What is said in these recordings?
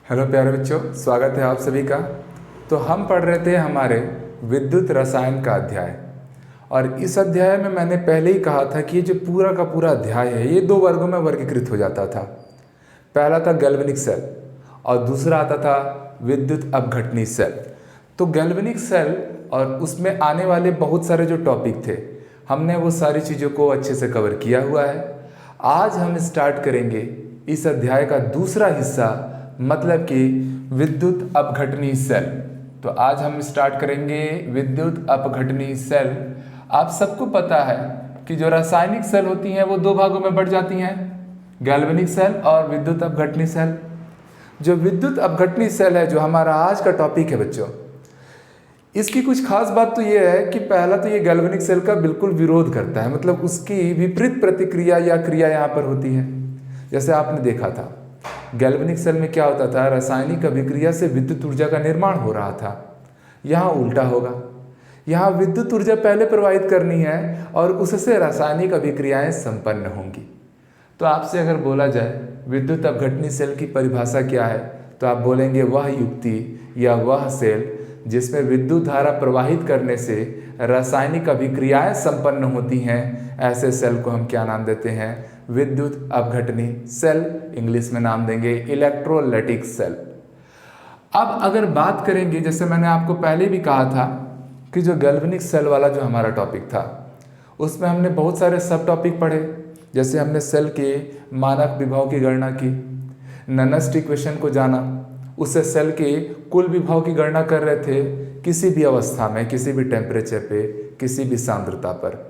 Hello प्यारे बच्चों, स्वागत है आप सभी का। तो हम पढ़ रहे थे हमारे विद्युत रसायन का अध्याय। और इस अध्याय में मैंने पहले ही कहा था कि ये जो पूरा का पूरा अध्याय है ये दो वर्गों में वर्गीकृत हो जाता था। पहला था गैल्वेनिक सेल और दूसरा आता था विद्युत अपघटनी सेल। तो गैल्वेनिक सेल और उसमें आने वाले बहुत सारे जो टॉपिक थे, हमने वो सारी चीज़ों को अच्छे से कवर किया हुआ है। आज हम स्टार्ट करेंगे इस अध्याय का दूसरा हिस्सा, मतलब कि विद्युत अपघटनी सेल। तो आज हम स्टार्ट करेंगे विद्युत अपघटनी सेल। आप सबको पता है कि जो रासायनिक सेल होती हैं वो दो भागों में बढ़ जाती हैं, गैल्वेनिक सेल और विद्युत अपघटनी सेल। जो विद्युत अपघटनी सेल है, जो हमारा आज का टॉपिक है बच्चों, इसकी कुछ खास बात तो ये है कि पहला तो ये गैल्वेनिक सेल का बिल्कुल विरोध करता है, मतलब उसकी विपरीत प्रतिक्रिया या क्रिया यहाँ पर होती है। जैसे आपने देखा था गैल्वेनिक सेल में क्या होता था, रासायनिक अभिक्रिया से विद्युत ऊर्जा का निर्माण हो रहा था। यहाँ उल्टा होगा, यहाँ विद्युत ऊर्जा पहले प्रवाहित करनी है और उससे रासायनिक अभिक्रियाएं संपन्न होंगी। तो आपसे अगर बोला जाए विद्युत अपघटनी सेल की परिभाषा क्या है, तो आप बोलेंगे वह युक्ति या वह सेल जिसमें विद्युत धारा प्रवाहित करने से रासायनिक अभिक्रियाएं संपन्न होती हैं, ऐसे सेल को हम क्या नाम देते हैं, विद्युत अपघटनी सेल। इंग्लिश में नाम देंगे इलेक्ट्रोलाइटिक सेल। अब अगर बात करेंगे, जैसे मैंने आपको पहले भी कहा था कि जो गैल्वेनिक सेल वाला जो हमारा टॉपिक था उसमें हमने बहुत सारे सब टॉपिक पढ़े। जैसे हमने सेल के मानक विभव की गणना की, ननस्ट इक्वेशन को जाना, उससे सेल के कुल विभव की गणना कर रहे थे किसी भी अवस्था में, किसी भी टेम्परेचर पे, किसी भी सांद्रता पर।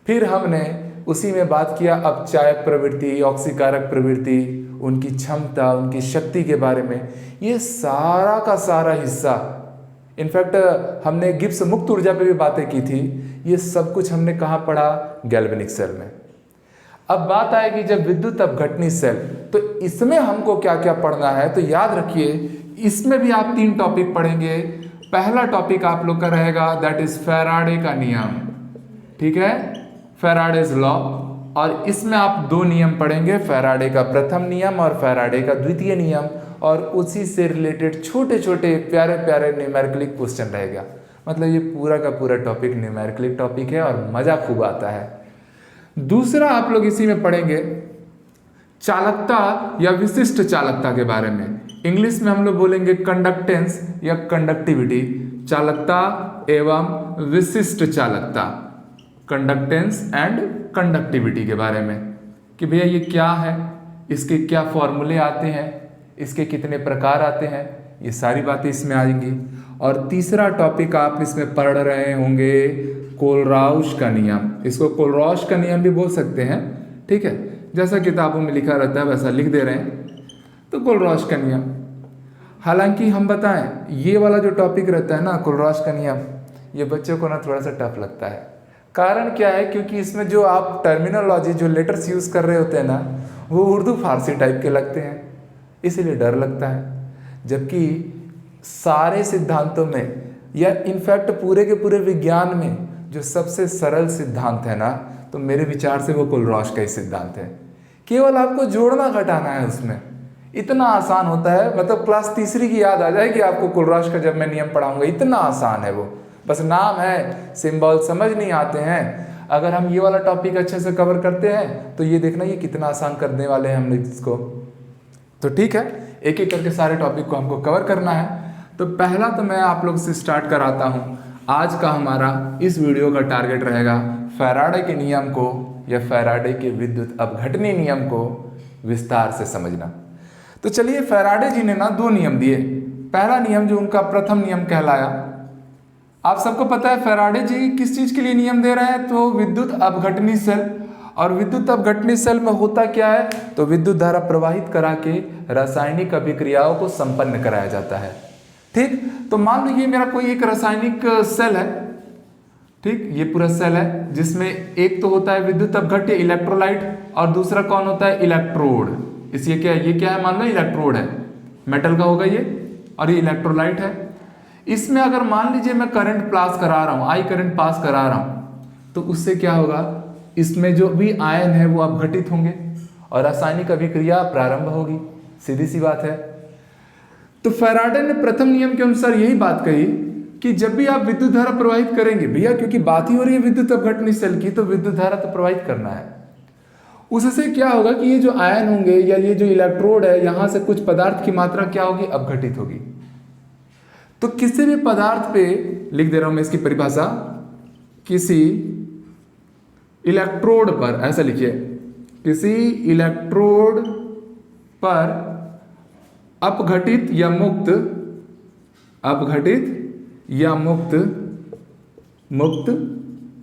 फिर हमने उसी में बात किया अपचायक प्रवृत्ति, ऑक्सीकारक प्रवृत्ति, उनकी क्षमता, उनकी शक्ति के बारे में। ये सारा का सारा हिस्सा, इनफैक्ट हमने गिब्स मुक्त ऊर्जा पे भी बातें की थी। ये सब कुछ हमने कहाँ पढ़ा, गैल्वेनिक सेल में। अब बात आएगी जब विद्युत अपघटनी सेल, तो इसमें हमको क्या क्या पढ़ना है, तो याद रखिए इसमें भी आप 3 टॉपिक पढ़ेंगे। पहला टॉपिक आप लोग का रहेगा दैट इज फैराडे का नियम, ठीक है, फैराडेज लॉ। और इसमें आप 2 नियम पढ़ेंगे, फैराडे का प्रथम नियम और फैराडे का द्वितीय नियम, और उसी से रिलेटेड छोटे छोटे प्यारे प्यारे न्यूमेरिकलिक क्वेश्चन रहेगा। मतलब ये पूरा का पूरा टॉपिक न्यूमेरिकलिक टॉपिक है और मजा खूब आता है। दूसरा आप लोग इसी में पढ़ेंगे चालकता या विशिष्ट चालकता के बारे में। इंग्लिश में हम लोग बोलेंगे कंडक्टेंस या कंडक्टिविटी, चालकता एवं विशिष्ट चालकता, कंडक्टेंस एंड कंडक्टिविटी के बारे में कि भैया ये क्या है, इसके क्या फॉर्मूले आते हैं, इसके कितने प्रकार आते हैं, ये सारी बातें इसमें आएंगी। और तीसरा टॉपिक आप इसमें पढ़ रहे होंगे कोलराउश का नियम। इसको कोलराउश का नियम भी बोल सकते हैं, ठीक है, जैसा किताबों में लिखा रहता है वैसा लिख दे रहे हैं। तो कोलराउश का नियम, हालांकि हम बताएं ये वाला जो टॉपिक रहता है ना, कोलराउश का नियम, ये बच्चों को ना थोड़ा सा टफ लगता है। कारण क्या है, क्योंकि इसमें जो आप टर्मिनोलॉजी, जो लेटर्स यूज़ कर रहे होते हैं ना, वो उर्दू फारसी टाइप के लगते हैं, इसीलिए डर लगता है। जबकि सारे सिद्धांतों में या इनफैक्ट पूरे के पूरे विज्ञान में जो सबसे सरल सिद्धांत है ना, तो मेरे विचार से वो कोलराउश का ही सिद्धांत है। केवल आपको जोड़ना घटाना है, उसमें इतना आसान होता है। मतलब क्लास तीसरी की याद आ जाएगी आपको कोलराउश का जब मैं नियम पढ़ाऊंगा, इतना आसान है वो, बस नाम है, सिंबल समझ नहीं आते हैं। अगर हम ये वाला टॉपिक अच्छे से कवर करते हैं तो ये देखना ये कितना आसान करने वाले हैं हमने इसको। तो ठीक है, एक एक करके सारे टॉपिक को हमको कवर करना है। तो पहला तो मैं आप लोग से स्टार्ट कराता हूँ। आज का हमारा इस वीडियो का टारगेट रहेगा फैराडे के नियम को या फैराडे के विद्युत अपघटनी नियम को विस्तार से समझना। तो चलिए, फैराडे जी ने ना 2 नियम दिए। पहला नियम जो उनका प्रथम नियम कहलाया, आप सबको पता है फैराडे जी किस चीज के लिए नियम दे रहे हैं, तो विद्युत अपघटनी सेल। और विद्युत अपघटनी सेल में होता क्या है, तो विद्युत धारा प्रवाहित करा के रासायनिक अभिक्रियाओं को संपन्न कराया जाता है। ठीक, तो मान लीजिए मेरा कोई एक रासायनिक सेल है, ठीक, ये पूरा सेल है जिसमें एक तो होता है विद्युत अपघट्य इलेक्ट्रोलाइट और दूसरा कौन होता है, इलेक्ट्रोड। इसलिए क्या है, ये क्या है, मान लो इलेक्ट्रोड है, मेटल का होगा ये, और ये इलेक्ट्रोलाइट है। इसमें अगर मान लीजिए मैं करंट पास करा रहा हूं, आई करंट पास करा रहा हूं, तो उससे क्या होगा, इसमें जो भी आयन है वो अपघटित होंगे और रासायनिक अभिक्रिया प्रारंभ होगी। सीधी सी बात है। तो फैराडे ने प्रथम नियम के अनुसार यही बात कही कि जब भी आप विद्युत धारा प्रवाहित करेंगे भैया, क्योंकि बात ही हो रही है विद्युत अपघटनी सेल की, तो विद्युत धारा तो प्रवाहित करना है। उससे क्या होगा कि ये जो आयन होंगे या ये जो इलेक्ट्रोड है, यहां से कुछ पदार्थ की मात्रा क्या होगी, अपघटित होगी। तो किसी भी पदार्थ पे लिख दे रहा हूं मैं इसकी परिभाषा, किसी इलेक्ट्रोड पर, ऐसा लिखिए, किसी इलेक्ट्रोड पर अपघटित या मुक्त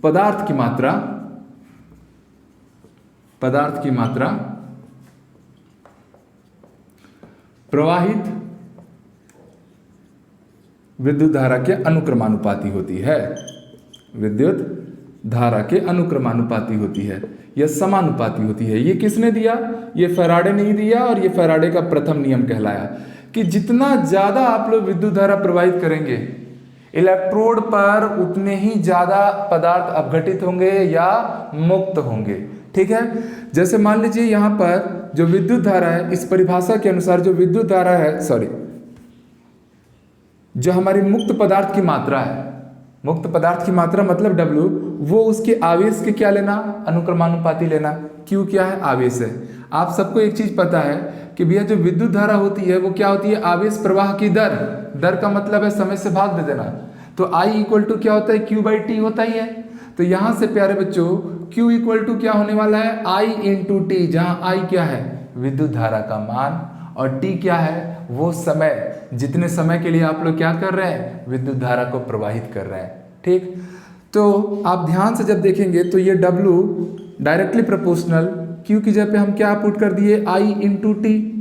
पदार्थ की मात्रा प्रवाहित विद्युत धारा के अनुक्रमानुपाती होती है, विद्युत धारा के अनुक्रमानुपाती होती है या समानुपाती होती है। ये किसने दिया, ये फैराडे ने ही दिया, और ये फैराडे का प्रथम नियम कहलाया कि जितना ज्यादा आप लोग विद्युत धारा प्रवाहित करेंगे इलेक्ट्रोड पर, उतने ही ज्यादा पदार्थ अपघटित होंगे या मुक्त होंगे। ठीक है, जैसे मान लीजिए यहां पर जो विद्युत धारा है, इस परिभाषा के अनुसार जो विद्युत धारा है, जो हमारी मुक्त पदार्थ की मात्रा है, मुक्त पदार्थ की मात्रा मतलब W, वो उसके आवेश के क्या लेना, अनुक्रमानुपाती लेना। Q क्या है, आवेश है। आप सबको एक चीज पता है कि भैया जो विद्युत धारा होती है वो क्या होती है, आवेश प्रवाह की दर का मतलब है समय से भाग दे देना। तो I इक्वल टू क्या होता है, Q/T होता ही है। तो यहां से प्यारे बच्चों Q इक्वल टू क्या होने वाला है, I इंटू टी, जहां I क्या है, विद्युत धारा का मान, और T क्या है, वो समय, जितने समय के लिए आप लोग क्या कर रहे हैं, विद्युत धारा को प्रवाहित कर रहे हैं। ठीक, तो आप ध्यान से जब देखेंगे तो ये W डायरेक्टली प्रोपोर्शनल, Q की जगह पे हम क्या पुट कर दिए, I इंटू टी।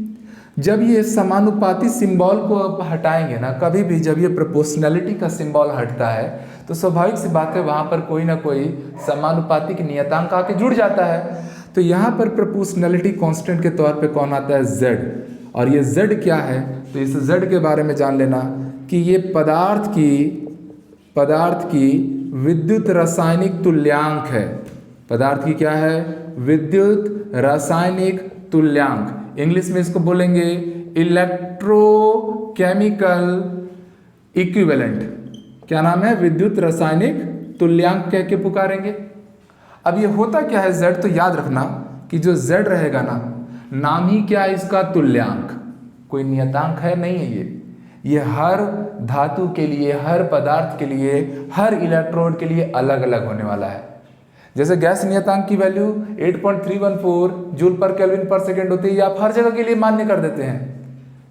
जब ये समानुपाती सिंबल को आप हटाएंगे ना, कभी भी जब ये प्रोपोर्शनलिटी का सिंबल हटता है तो स्वाभाविक सी बात है वहां पर कोई ना कोई समानुपाती की नियतांक आके जुड़ जाता है। तो यहाँ पर प्रोपोर्शनलिटी कांस्टेंट के तौर पे कौन आता है, Z। और ये Z क्या है, तो इस Z के बारे में जान लेना कि ये पदार्थ की विद्युत रासायनिक तुल्यांक है। पदार्थ की क्या है, विद्युत रासायनिक तुल्यांक। इंग्लिश में इसको बोलेंगे इलेक्ट्रोकेमिकल इक्विवेलेंट। क्या नाम है, विद्युत रासायनिक तुल्यांक कह के पुकारेंगे। अब ये होता क्या है Z, तो याद रखना कि जो Z रहेगा ना, नाम ही क्या है इसका, तुल्यांक, कोई नियतांक है नहीं है। ये हर धातु के लिए, हर पदार्थ के लिए, हर इलेक्ट्रोड के लिए अलग अलग होने वाला है। जैसे गैस नियतांक की वैल्यू 8.314 जूल पर केल्विन पर सेकेंड होती है, आप हर जगह के लिए मान्य कर देते हैं।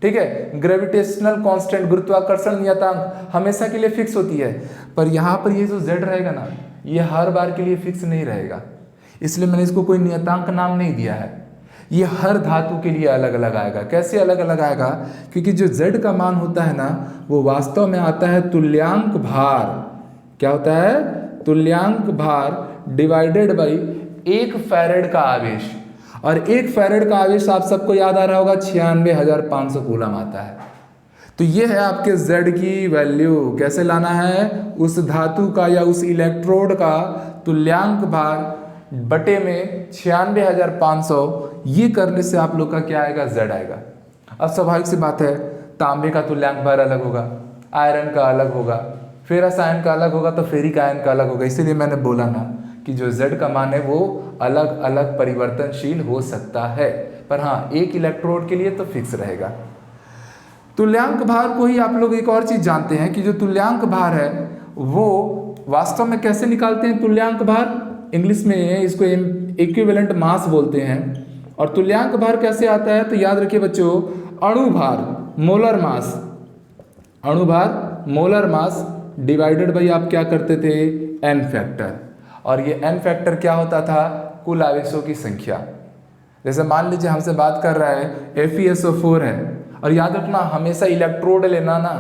ठीक है, ग्रेविटेशनल कांस्टेंट, गुरुत्वाकर्षण नियतांक हमेशा के लिए फिक्स होती है, पर यहाँ पर ये जो Z रहेगा ना, ये हर बार के लिए फिक्स नहीं रहेगा, इसलिए मैंने इसको कोई नियतांक नाम नहीं दिया है। ये हर धातु के लिए अलग अलग आएगा। कैसे अलग अलग आएगा, क्योंकि जो Z का मान होता है ना, वो वास्तव में आता है तुल्यांक भार। क्या होता है, तुल्यांक भार डिवाइडेड बाई 1 फैरेड का आवेश। और 1 फैरेड का आवेश आप सबको याद आ रहा होगा 96,500 कूलम आता है। तो ये है आपके Z की वैल्यू। कैसे लाना है, उस धातु का या उस इलेक्ट्रोड का तुल्यांक भार बटे में 96,500, ये करने से आप लोग का क्या आएगा, Z आएगा। अब स्वाभाविक सी बात है, तांबे का तुल्यांक भार अलग होगा, आयरन का अलग होगा, फेरस आयन का अलग होगा, तो फेरिक आयन का अलग होगा। इसीलिए मैंने बोला ना कि जो Z का मान है वो अलग अलग परिवर्तनशील हो सकता है, पर हाँ एक इलेक्ट्रोड के लिए तो फिक्स रहेगा। तुल्यांक भार को ही आप लोग एक और चीज जानते हैं कि जो तुल्यांक भार है वो वास्तव में कैसे निकालते हैं। तुल्यांक भार इंग्लिश में इसको इक्विवेलेंट मास बोलते हैं। और तुल्यांक भार कैसे आता है, तो याद रखिए बच्चों, अणु भार मोलर मास, अणु भार मोलर मास डिवाइडेड बाई आप क्या करते थे, n फैक्टर। और ये n फैक्टर क्या होता था, कुल आवेशों की संख्या। जैसे मान लीजिए हमसे बात कर रहा है FeSO4 है, और याद रखना हमेशा इलेक्ट्रोड लेना ना।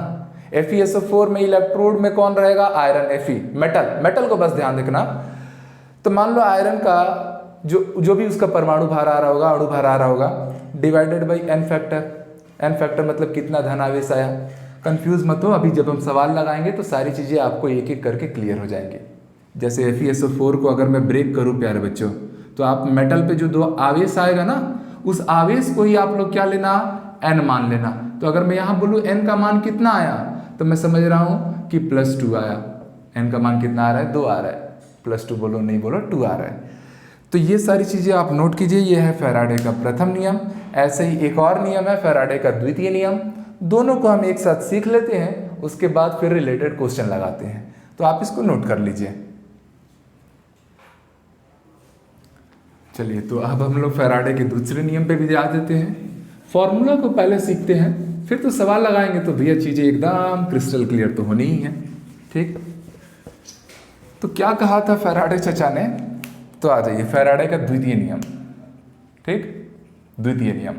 FeSO4 में इलेक्ट्रोड में कौन रहेगा, आयरन, Fe मेटल को बस ध्यान रखना। तो मान लो आयरन का जो भी उसका परमाणु भार आ रहा होगा, अणु भार आ रहा होगा, डिवाइडेड बाई n फैक्टर मतलब कितना धन आवेश आया। कंफ्यूज मत हो, अभी जब हम सवाल लगाएंगे तो सारी चीज़ें आपको एक एक करके क्लियर हो जाएंगे। जैसे FeSO4 को अगर मैं ब्रेक करूं प्यारे बच्चों, तो आप मेटल पे जो 2 आवेश आएगा ना, उस आवेश को ही आप लोग क्या लेना, n मान लेना। तो अगर मैं यहाँ बोलूँ n का मान कितना आया, तो मैं समझ रहा हूँ कि +2 आया। n का मान कितना आ रहा है, 2 आ रहा है। +2 बोलो नहीं बोलो, 2 आ रहा है। तो ये सारी चीज़ें आप नोट कीजिए। ये है फैराडे का प्रथम नियम। ऐसे ही एक और नियम है फैराडे का द्वितीय नियम। दोनों को हम एक साथ सीख लेते हैं, उसके बाद फिर रिलेटेड क्वेश्चन लगाते हैं। तो आप इसको नोट कर लीजिए। चलिए, तो अब हम लोग फैराडे के दूसरे नियम पे भी जा देते हैं। फॉर्मूला को पहले सीखते हैं, फिर तो सवाल लगाएंगे तो भैया चीज़ें एकदम क्रिस्टल क्लियर तो होनी ही है। ठीक, तो क्या कहा था फैराडे चचा ने, तो आ जाइए फैराडे का द्वितीय नियम। ठीक, द्वितीय नियम,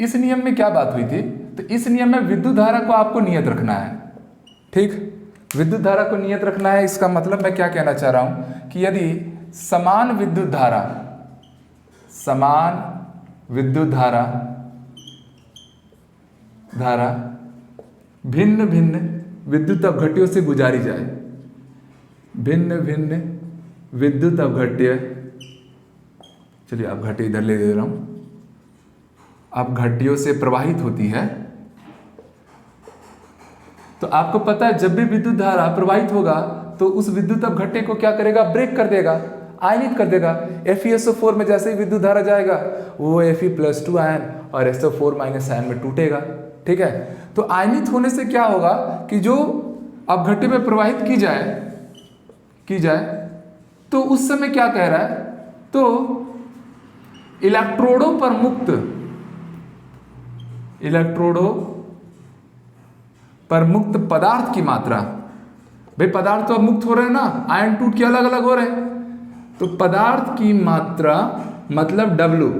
इस नियम में क्या बात हुई थी, तो इस नियम में विद्युत धारा को आपको नियत रखना है। ठीक, विद्युत धारा को नियत रखना है। इसका मतलब मैं क्या कहना चाह रहा हूं कि यदि समान विद्युत धारा भिन्न भिन्न विद्युत अवघट्यों से गुजारी जाए, भिन्न भिन्न विद्युत अवघट्य, चलिए अवघट्य इधर ले दे रहा हूं, अवघट्यों से प्रवाहित होती है, तो आपको पता है जब भी विद्युत धारा प्रवाहित होगा तो उस विद्युत अवघट्य को क्या करेगा, ब्रेक कर देगा, आयनित कर देगा। FeSO4 में जैसे ही विद्युत धारा जाएगा वो Fe+2 आयन और SO4- आयन में टूटेगा। ठीक है, तो आयनित होने से क्या होगा कि जो अवघट्य में प्रवाहित की जाए तो उस समय क्या कह रहा है, तो इलेक्ट्रोडों पर मुक्त पदार्थ की मात्रा, भाई पदार्थ तो अब मुक्त हो रहे हैं ना, आयन टूट के अलग अलग हो रहे हैं, तो पदार्थ की मात्रा मतलब W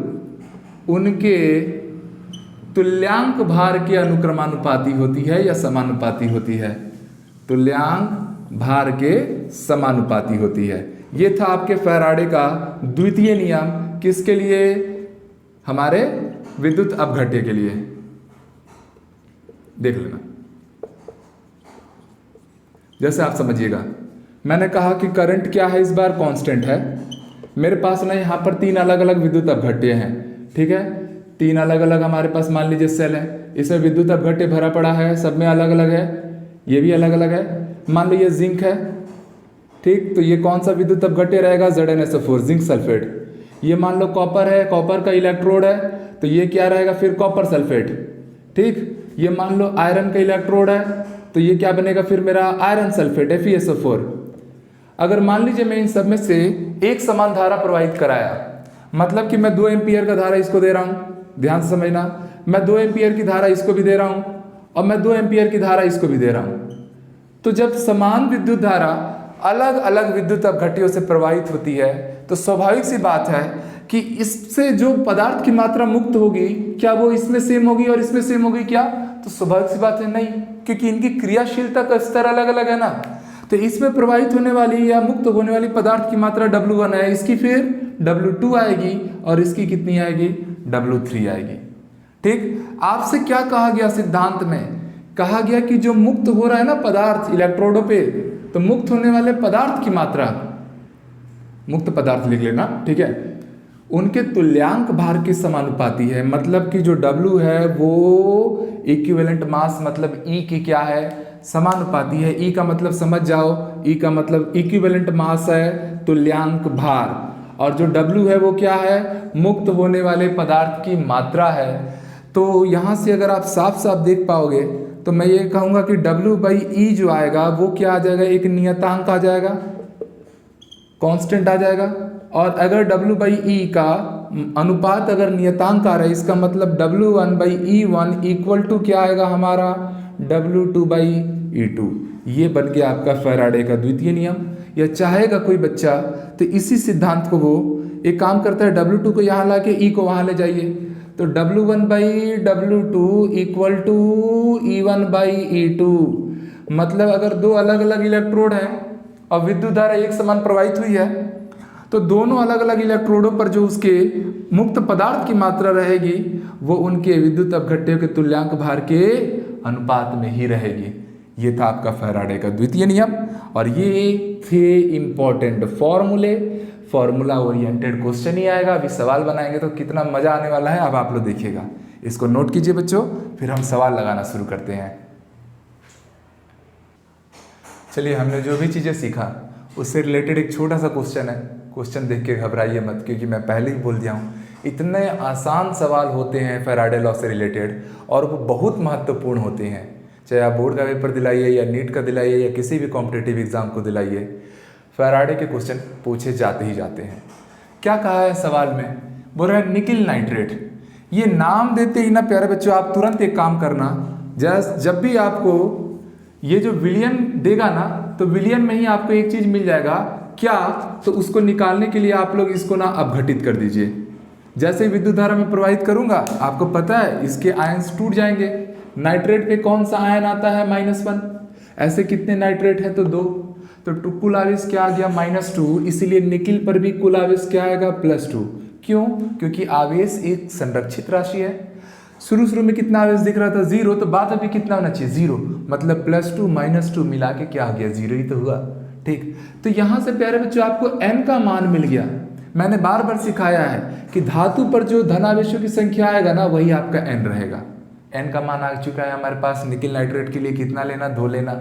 उनके तुल्यांक भार के अनुक्रमानुपाती होती है या समानुपाती होती है, तुल्यांक भार के समानुपाती होती है। ये था आपके फैराडे का द्वितीय नियम, किसके लिए, हमारे विद्युत अवघट्य के लिए। देख लेना, जैसे आप समझिएगा, मैंने कहा कि करंट क्या है, इस बार कांस्टेंट है। मेरे पास ना यहाँ पर 3 अलग अलग विद्युत अवघट्य हैं। ठीक है, 3 अलग अलग हमारे पास मान लीजिए सेल है, इसमें विद्युत अवघट्य भरा पड़ा है, सब में अलग अलग है, ये भी अलग अलग है। मान लो ये जिंक है। ठीक, तो ये कौन सा विद्युत अवघट्य रहेगा, ZnSO4 जिंक सल्फेट। ये मान लो कॉपर है, कॉपर का इलेक्ट्रोड है, तो ये क्या रहेगा फिर, कॉपर सल्फेट। ठीक, ये मान लो आयरन का इलेक्ट्रोड है, तो ये क्या बनेगा फिर मेरा आयरन सल्फेट FeSO4। अगर मान लीजिए मैं इन सब में से एक समान धारा प्रवाहित कराया, मतलब कि मैं 2 एम्पियर का धारा इसको दे रहा हूँ, ध्यान से समझना, मैं 2 एम्पियर की धारा इसको भी दे रहा हूँ और मैं 2 एम्पियर की धारा इसको भी दे रहा हूँ। तो जब समान विद्युत धारा अलग अलग विद्युत अवघट्यों से प्रवाहित होती है तो स्वाभाविक सी बात है कि इससे जो पदार्थ की मात्रा मुक्त होगी, क्या वो इसमें सेम होगी और इसमें सेम होगी क्या, तो स्वाभाविक सी बात है नहीं, क्योंकि इनकी क्रियाशीलता का स्तर अलग अलग है ना। तो इसमें प्रवाहित होने वाली या मुक्त होने वाली पदार्थ की मात्रा W1 है, इसकी फिर W2 आएगी और इसकी कितनी आएगी, W3 आएगी। ठीक, आपसे क्या कहा गया सिद्धांत में, कहा गया कि जो मुक्त हो रहा है ना पदार्थ इलेक्ट्रोडों पे, तो मुक्त होने वाले पदार्थ की मात्रा, मुक्त पदार्थ लिख लेना, ठीक है, उनके तुल्यांक भार के समानुपाती है। मतलब कि जो W है वो इक्विवेलेंट मास मतलब E की क्या है, समानुपाती है। E का मतलब समझ जाओ, E का मतलब इक्विवेलेंट मास है, तुल्यांक भार, और जो W है वो क्या है, मुक्त होने वाले पदार्थ की मात्रा है। तो यहाँ से अगर आप साफ साफ देख पाओगे तो मैं ये कहूँगा कि W/E जो आएगा वो क्या आ जाएगा, एक नियतांक आ जाएगा, कांस्टेंट आ जाएगा। और अगर W/E का अनुपात अगर नियतांक आ रहा है, इसका मतलब W1/E1 इक्वल टू क्या आएगा हमारा, W2/E2। ये बन गया आपका फैराडे का द्वितीय नियम। या चाहेगा कोई बच्चा तो इसी सिद्धांत को वो एक काम करता है, W2 को यहाँ ला के E को वहाँ ले जाइए, तो W1/W2 इक्वल टू E1/E2। मतलब अगर दो अलग अलग इलेक्ट्रोड हैं और विद्युत धारा एक समान प्रवाहित हुई है, तो दोनों अलग अलग इलेक्ट्रोडों पर जो उसके मुक्त पदार्थ की मात्रा रहेगी वो उनके विद्युत अवघट्यों के तुल्यांक भार के अनुपात में ही रहेगी। ये था आपका फैराडे का द्वितीय नियम। और ये थे इम्पोर्टेंट फॉर्मूला ओरिएंटेड क्वेश्चन ही आएगा। अभी सवाल बनाएंगे तो कितना मजा आने वाला है, अब आप लोग देखिएगा। इसको नोट कीजिए बच्चों, फिर हम सवाल लगाना शुरू करते हैं। चलिए, हमने जो भी चीज़ें सीखा उससे रिलेटेड एक छोटा सा क्वेश्चन है। क्वेश्चन देख के घबराइए मत, क्योंकि मैं पहले ही बोल दिया हूँ इतने आसान सवाल होते हैं फैराडे लॉ से रिलेटेड, और वो बहुत महत्वपूर्ण होते हैं। चाहे आप बोर्ड का पेपर दिलाइए या नीट का दिलाइए या किसी भी कॉम्पिटिटिव एग्जाम को दिलाइए, फैराडे के क्वेश्चन पूछे जाते ही जाते हैं। क्या कहा है सवाल में? बोल रहा है निकिल नाइट्रेट। ये नाम देते ही ना प्यारे बच्चों, आप तुरंत एक काम करना, जब भी आपको ये जो विलियन देगा ना, तो विलियन में ही आपको एक चीज मिल जाएगा। क्या? तो उसको निकालने के लिए आप लोग इसको ना अपघटित कर दीजिए। जैसे विद्युत धारा में प्रवाहित करूंगा, आपको पता है इसके आयंस टूट जाएंगे। नाइट्रेट पे कौन सा आयन आता है? -1। ऐसे कितने नाइट्रेट है? तो 2। तो कुल आवेश क्या आ गया? -2। इसीलिए निकिल पर भी कुल आवेश क्या आएगा? +2। क्यों? क्योंकि आवेश एक संरक्षित राशि है। शुरू में कितना आवेश दिख रहा था? 0। तो बाद में भी कितना होना चाहिए? 0। मतलब +2 -2 मिला के क्या आ गया? 0 ही तो हुआ। ठीक, तो यहां से प्यारे बच्चों आपको n का मान मिल गया। मैंने बार बार सिखाया है कि धातु पर जो धनावेशों की संख्या आएगा ना, वही आपका n रहेगा। n का मान आ चुका है हमारे पास। निकिल नाइट्रेट के लिए कितना लेना? 2 लेना।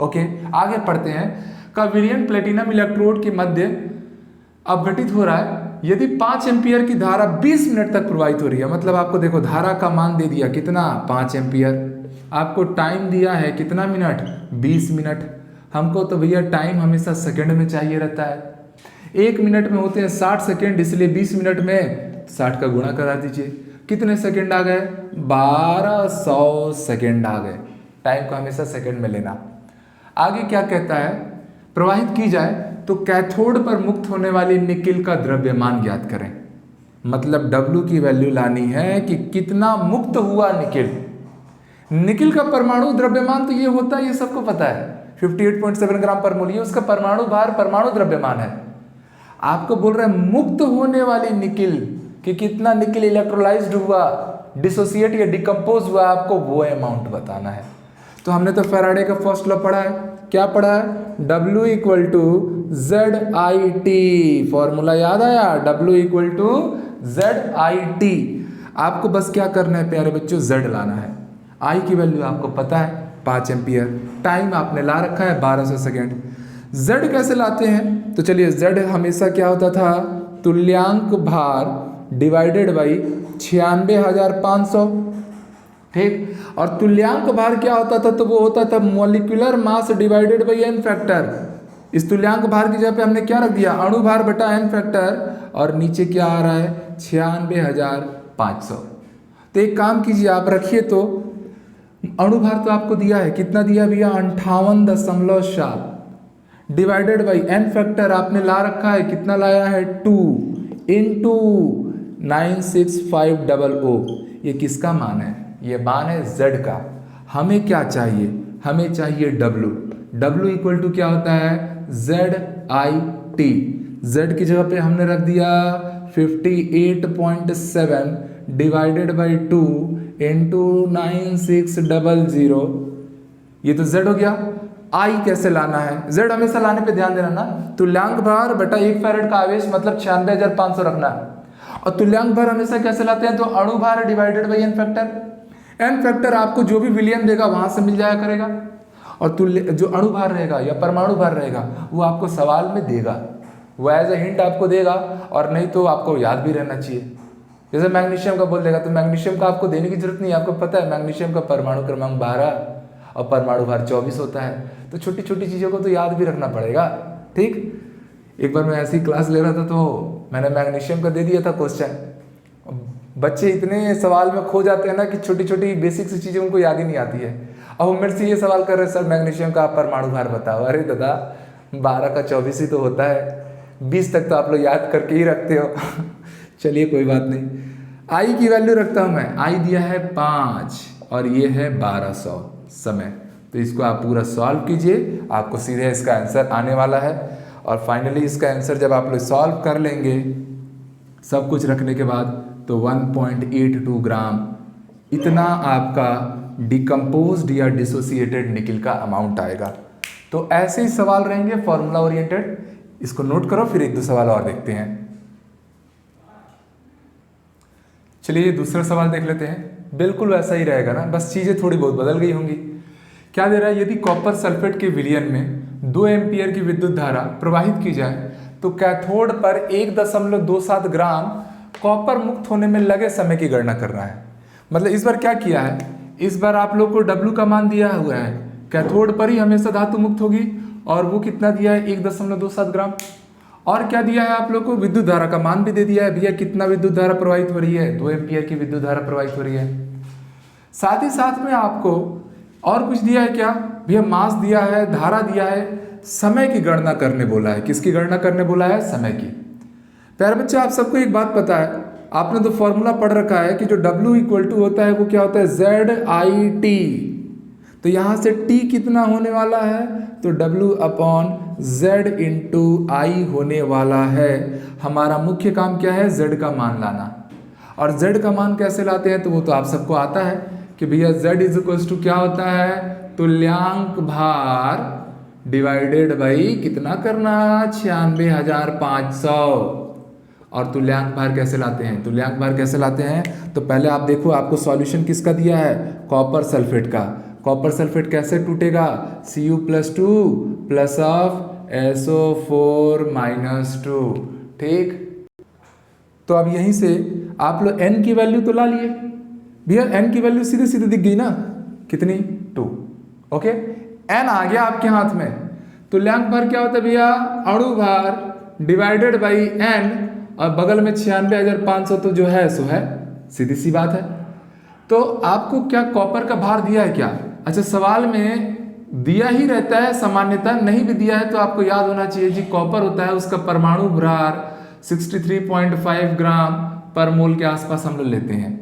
ओके, आगे पढ़ते हैं। का विलियन प्लेटिनम इलेक्ट्रोड के मध्य अपघटित हो रहा है यदि 5 एम्पियर की धारा 20 मिनट तक प्रवाहित हो रही है। मतलब आपको देखो धारा का मान दे दिया कितना? 5 एम्पियर। आपको टाइम दिया है कितना मिनट? 20 मिनट। हमको तो भैया टाइम हमेशा सेकंड में चाहिए रहता है। 1 मिनट में होते हैं 60 सेकंड, इसलिए 20 मिनट में 60 का गुणा करा दीजिए। कितने सेकंड आ गए? 1200 सेकंड आ गए। टाइम को हमेशा सेकंड में लेना। आगे क्या कहता है? प्रवाहित की जाए तो कैथोड पर मुक्त होने वाली निकिल का द्रव्यमान ज्ञात करें। मतलब W की वैल्यू लानी है कि कितना मुक्त हुआ निकिल। निकिल का परमाणु द्रव्यमान तो ये होता है, ये सबको पता है, 58.7 ग्राम पर मोल। ये उसका परमाणु भार, परमाणु द्रव्यमान है। आपको बोल रहा है मुक्त होने वाली निकिल कि कितना निकिल इलेक्ट्रोलाइज्ड हुआ, डिसोसिएट या डिकम्पोज हुआ, आपको वो अमाउंट बताना है। तो हमने तो फैराडे का फर्स्ट लॉ पढ़ा है। क्या पढ़ा है? W = ZIT। फॉर्मूला याद आया? W = ZIT। आपको बस क्या करना है प्यारे बच्चों? Z लाना है। I की वैल्यू आपको पता है 5 एम्पियर। टाइम आपने ला रखा है 1200 सेकेंड। Z कैसे लाते हैं? तो चलिए, Z हमेशा क्या होता था? तुल्यांक भार डिवाइडेड बाई 96,500। ठीक, और तुल्यांक भार क्या होता था? तो वो होता था molecular mass divided by n factor. इस तुल्यांक भार की जगह पे हमने क्या रख दिया? अणु भार बटा n फैक्टर, और नीचे क्या आ रहा है? 96,500। तो एक काम कीजिए, आप रखिए तो अणु भार तो आपको दिया है, कितना दिया भैया? 58.7 डिवाइडेड बाई n फैक्टर आपने ला रखा है, कितना लाया है? 2 × 96500। ये किसका मान है? ये मान है Z का। हमें क्या चाहिए? हमें चाहिए W। W = क्या होता है? ZIT। Z की जगह पे हमने रख दिया 58.7 डिवाइडेड बाई 2 × 9600। ये तो Z हो गया। I कैसे लाना है? Z हमेशा लाने पे ध्यान देना ना। तुल्यांक भार बटा 1 फैरेड का आवेश, मतलब 96,500 रखना है। और तुल्यांक भार हमेशा कैसे लाते हैं? तो अणु भार divided by n factor. n factor आपको जो भी विलियन देगा वहां से मिल जाया करेगा, और जो अणु भार रहेगा या परमाणु भार रहेगा वो आपको सवाल में देगा, वो एज ए हिंट आपको देगा, और नहीं तो आपको याद भी रहना चाहिए। जैसे मैग्नीशियम का बोल देगा तो मैग्नीशियम का आपको देने की जरूरत नहीं है। आपको पता है मैग्नीशियम का परमाणु क्रमांक 12 और परमाणु भार 24 होता है। तो छोटी छोटी चीज़ों को तो याद भी रखना पड़ेगा। ठीक, एक बार मैं ऐसी क्लास ले रहा था तो मैंने मैग्नीशियम का दे दिया था क्वेश्चन। बच्चे इतने सवाल में खो जाते हैं ना कि छोटी छोटी बेसिक सी चीज़ें उनको याद ही नहीं आती है। अब वो मेरे से ये सवाल कर रहे हैं, सर मैग्नीशियम का आप परमाणु भार बताओ। अरे दादा, 12 का 24 ही तो होता है, 20 तक तो आप लोग याद करके ही रखते हो। चलिए कोई बात नहीं। आई की वैल्यू रखता हूँ मैं। आई दिया है 5 और ये है 1200 समय। तो इसको आप पूरा सॉल्व कीजिए, आपको सीधे इसका आंसर आने वाला है। और फाइनली इसका आंसर जब आप लोग सॉल्व कर लेंगे सब कुछ रखने के बाद, तो 1.82 ग्राम इतना आपका डिकम्पोज्ड या डिसोसिएटेड निकिल का अमाउंट आएगा। तो ऐसे ही सवाल रहेंगे फॉर्मूला ओरिएंटेड। इसको नोट करो, फिर एक दो सवाल और देखते हैं। चलिए दूसरा सवाल देख लेते हैं। बिल्कुल वैसा ही रहेगा ना, बस चीज़ें थोड़ी बहुत बदल गई होंगी। क्या दे रहा है, यदि कॉपर सल्फेट के विलयन में 2 एम्पियर की विद्युत धारा प्रवाहित की जाए तो कैथोड पर 1.27 ग्राम कॉपर मुक्त होने में लगे समय की गणना करना है। मतलब इस बार क्या किया है, इस बार आप लोग को W का मान दिया हुआ है, कैथोड पर ही हमेशा धातु मुक्त होगी, और वो कितना दिया है 1.27 ग्राम। और क्या दिया है आप लोग को, विद्युत धारा का मान भी दे दिया है, भैया कितना विद्युत धारा प्रवाहित हो रही है, 2 एम्पियर की विद्युत धारा प्रवाहित हो रही है। साथ ही साथ में आपको और कुछ दिया है क्या, भैया मास दिया है, धारा दिया है, समय की गणना करने बोला है। किसकी गणना करने बोला है, समय की। प्यारे बच्चे आप सबको एक बात पता है, आपने तो फॉर्मूला पढ़ रखा है कि जो W इक्वल टू होता है वो क्या होता है, ZIT। तो यहां से T कितना होने वाला है, तो W अपॉन Z इंटू आई होने वाला है। हमारा मुख्य काम क्या है, Z का मान लाना। और Z का मान कैसे लाते हैं, तो वो तो आप सबको आता है कि भैया Z इज इक्वल टू क्या होता है, तुल्यांक भार डिवाइडेड बाई कितना करना, 96,500। और तुल्यांक भार कैसे लाते हैं, तुल्यांक भार कैसे लाते हैं, तो पहले आप देखो आपको सॉल्यूशन किसका दिया है, कॉपर सल्फेट का। कॉपर सल्फेट कैसे टूटेगा, Cu+2 प्लस ऑफ SO4 -2, ठीक। तो अब यहीं से आप लोग n की वैल्यू तो ला लिए भैया, n की वैल्यू सीधे सीधे दिख गई ना, कितनी 2, ओके। n आ गया आपके हाथ में। तुल्यांक भार क्या होता है भैया, अणु भार डिवाइडेड बाई n, और बगल में 96,500 तो जो है सो है, सीधी सी बात है। तो आपको क्या कॉपर का भार दिया है क्या, अच्छा सवाल में दिया ही रहता है सामान्यतः, नहीं भी दिया है तो आपको याद होना चाहिए जी, कॉपर होता है उसका परमाणु भार 63.5 ग्राम पर मोल के आसपास हम लोग लेते हैं।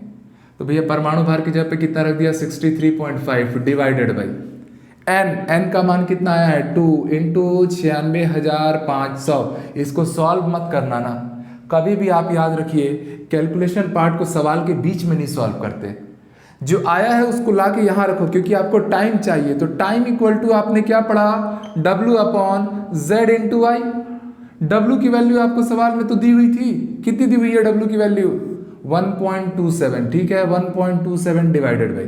तो भैया परमाणु भार की जगह पे कितना रख दिया, 63.5 डिवाइडेड बाई n का मान कितना आया है 2 इंटू 96,500। इसको सॉल्व मत करना ना, कभी भी आप याद रखिए कैलकुलेशन पार्ट को सवाल के बीच में नहीं सॉल्व करते, जो आया है उसको ला के यहाँ रखो, क्योंकि आपको टाइम चाहिए। तो टाइम इक्वल टू आपने क्या पढ़ा, W अपॉन Z इंटू आई। W की वैल्यू आपको सवाल में तो दी हुई थी, कितनी दी हुई है W की वैल्यू 1.27, ठीक है 1.27 डिवाइडेड बाई,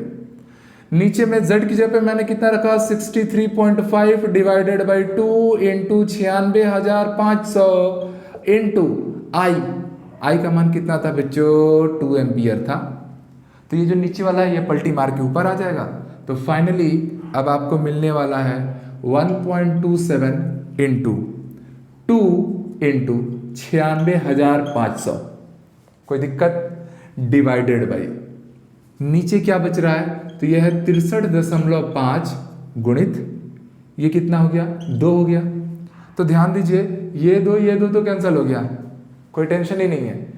नीचे में Z की जगह पे मैंने कितना रखा 63.5 डिवाइडेड बाई 2 इंटू 96,500 इंटू आई का मान कितना था बच्चों 2 एम्पियर था। तो ये जो नीचे वाला है ये पलटी मार के ऊपर आ जाएगा। तो फाइनली अब आपको मिलने वाला है 1.27 इंटू 2 इंटू 96,500, कोई दिक्कत, डिवाइडेड बाई नीचे क्या बच रहा है, तो यह है 63.5 गुणित ये कितना हो गया 2 हो गया। तो ध्यान दीजिए ये दो तो कैंसिल हो गया, कोई टेंशन ही नहीं है।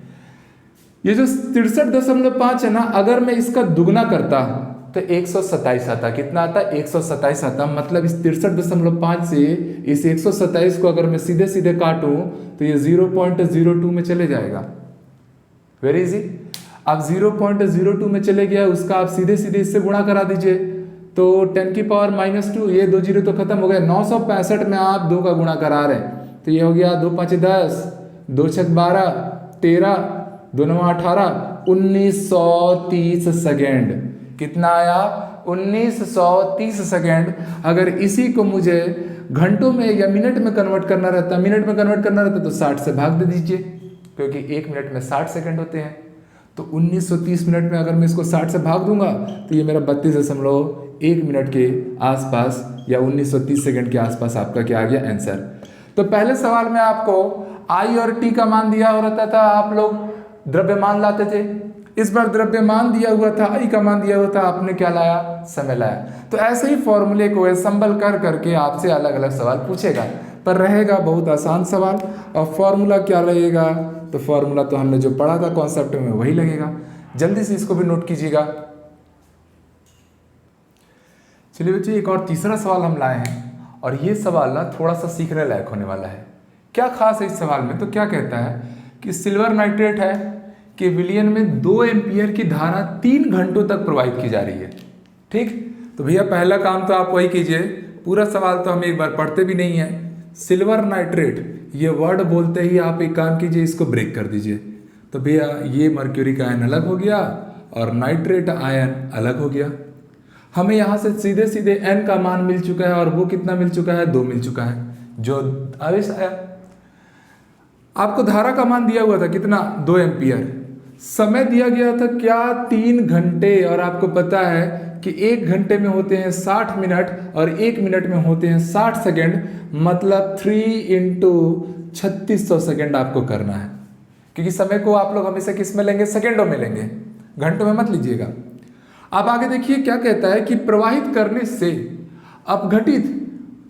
ये जो 63.5 है ना, अगर मैं इसका दुगना करता तो 127 आता, कितना आता 127 आता। मतलब इस 63.5 से इस 127 को अगर मैं सीधे सीधे काटूं तो ये 0.02 में चले जाएगा, वेरी इजी। अब 0.02 में चले गया, उसका आप सीधे सीधे इससे गुणा करा दीजिए, तो 10 की पावर -2, ये 2 जीरो तो खत्म हो गए। 965 में आप 2 का गुणा करा रहे हैं, तो ये हो गया 2 5 10, 2 6 12, 13, 2 9 18, 1930 सेकेंड। कितना आया 1930 सेकेंड। अगर इसी को मुझे घंटों में या मिनट में कन्वर्ट करना रहता, तो 60 से भाग दे दीजिए, क्योंकि 1 मिनट में 60 सेकेंड होते हैं। तो 1930 मिनट में अगर मैं इसको 60 से भाग दूंगा तो ये मेरा 32.1 मिनट के आसपास या 1930 सेकेंड के आसपास आपका क्या आ गया आंसर। तो पहले सवाल में आपको आई और टी का मान दिया हो रहता था, आप लोग द्रव्यमान लाते थे। इस बार द्रव्यमान दिया हुआ था, आई का मान दिया हुआ था, आपने क्या लाया, समय लाया। तो ऐसे ही फॉर्मूले को असम्बल कर करके आपसे अलग अलग सवाल पूछेगा, पर रहेगा बहुत आसान सवाल। और फॉर्मूला क्या लगेगा, तो फॉर्मूला तो हमने जो पढ़ा था कॉन्सेप्ट में वही लगेगा। जल्दी से इसको भी नोट कीजिएगा। चलिए बच्चे एक और तीसरा सवाल हम लाए हैं, और ये सवाल ना थोड़ा सा सीखने लायक होने वाला है। क्या खास है इस सवाल में, तो क्या कहता है कि सिल्वर नाइट्रेट है कि विलयन में 2 एम्पियर की धारा 3 घंटों तक प्रवाहित की जा रही है, ठीक। तो भैया पहला काम तो आप वही कीजिए, पूरा सवाल तो हम एक बार पढ़ते भी नहीं है। सिल्वर नाइट्रेट ये वर्ड बोलते ही आप एक काम कीजिए, इसको ब्रेक कर दीजिए। तो भैया ये मर्क्यूरी का आयन अलग हो गया और नाइट्रेट आयन अलग हो गया। हमें यहाँ से सीधे सीधे N का मान मिल चुका है और वो कितना मिल चुका है, 2 मिल चुका है जो आवेश आया। आपको धारा का मान दिया हुआ था कितना, 2 एम्पियर। समय दिया गया था क्या, 3 घंटे। और आपको पता है कि 1 घंटे में होते हैं 60 मिनट और 1 मिनट में होते हैं 60 सेकेंड, मतलब 3 × 3600 सेकेंड आपको करना है, क्योंकि समय को आप लोग हमेशा किस में लेंगे, सेकेंडों में लेंगे, घंटों में मत लीजिएगा। अब आगे देखिए क्या कहता है कि प्रवाहित करने से अपघटित